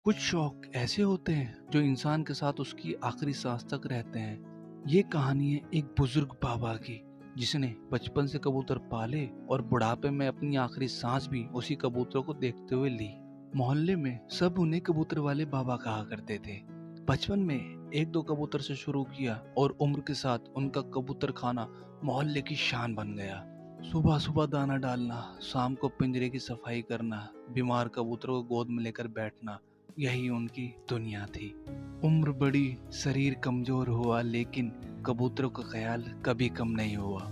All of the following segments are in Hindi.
कुछ शौक ऐसे होते हैं जो इंसान के साथ उसकी आखिरी सांस तक रहते हैं। ये कहानी है एक बुजुर्ग बाबा की, जिसने बचपन से कबूतर पाले और बुढ़ापे में अपनी आखिरी सांस भी उसी कबूतरों को देखते हुए ली। मोहल्ले में सब उन्हें कबूतर वाले बाबा कहा करते थे। बचपन में एक दो कबूतर से शुरू किया और उम्र के साथ उनका कबूतर खाना मोहल्ले की शान बन गया। सुबह सुबह दाना डालना, शाम को पिंजरे की सफाई करना, बीमार कबूतरों को गोद में लेकर बैठना, यही उनकी दुनिया थी। उम्र बढ़ी, शरीर कमजोर हुआ, लेकिन कबूतरों का ख्याल कभी कम नहीं हुआ।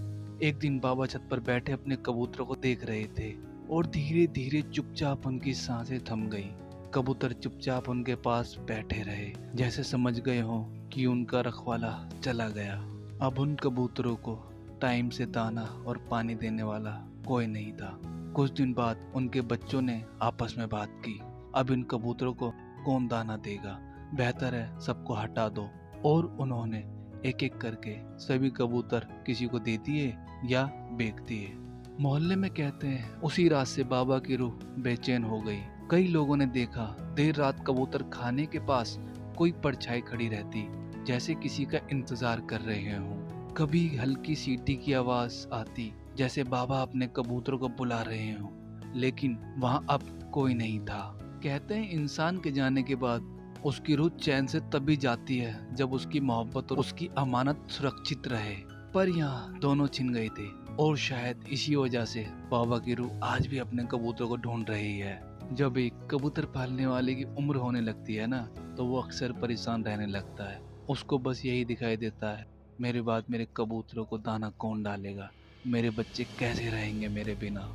एक दिन बाबा छत पर बैठे अपने कबूतरों को देख रहे थे और धीरे धीरे चुपचाप उनकी सांसें थम गईं। कबूतर चुपचाप उनके पास बैठे रहे, जैसे समझ गए हों कि उनका रखवाला चला गया। अब उन कबूतरों को टाइम से दाना और पानी देने वाला कोई नहीं था। कुछ दिन बाद उनके बच्चों ने आपस में बात की, अब इन कबूतरों को कौन दाना देगा, बेहतर है सबको हटा दो। और उन्होंने एक एक करके सभी कबूतर किसी को दे दिए या बेच दिए। मोहल्ले में कहते हैं उसी रात से बाबा की रूह बेचैन हो गई। कई लोगों ने देखा देर रात कबूतर खाने के पास कोई परछाई खड़ी रहती, जैसे किसी का इंतजार कर रहे हों। कभी हल्की सीटी की आवाज आती, जैसे बाबा अपने कबूतरों को बुला रहे हों, लेकिन वहां अब कोई नहीं था। कहते हैं इंसान के जाने के बाद उसकी रूह चैन से तभी जाती है जब उसकी मोहब्बत और उसकी अमानत सुरक्षित रहे। पर यहाँ दोनों छिन गए थे और शायद इसी वजह से बाबा की रूह आज भी अपने कबूतरों को ढूंढ रही है। जब एक कबूतर पालने वाले की उम्र होने लगती है ना, तो वो अक्सर परेशान रहने लगता है। उसको बस यही दिखाई देता है, मेरे बाद मेरे कबूतरों को दाना कौन डालेगा, मेरे बच्चे कैसे रहेंगे मेरे बिना।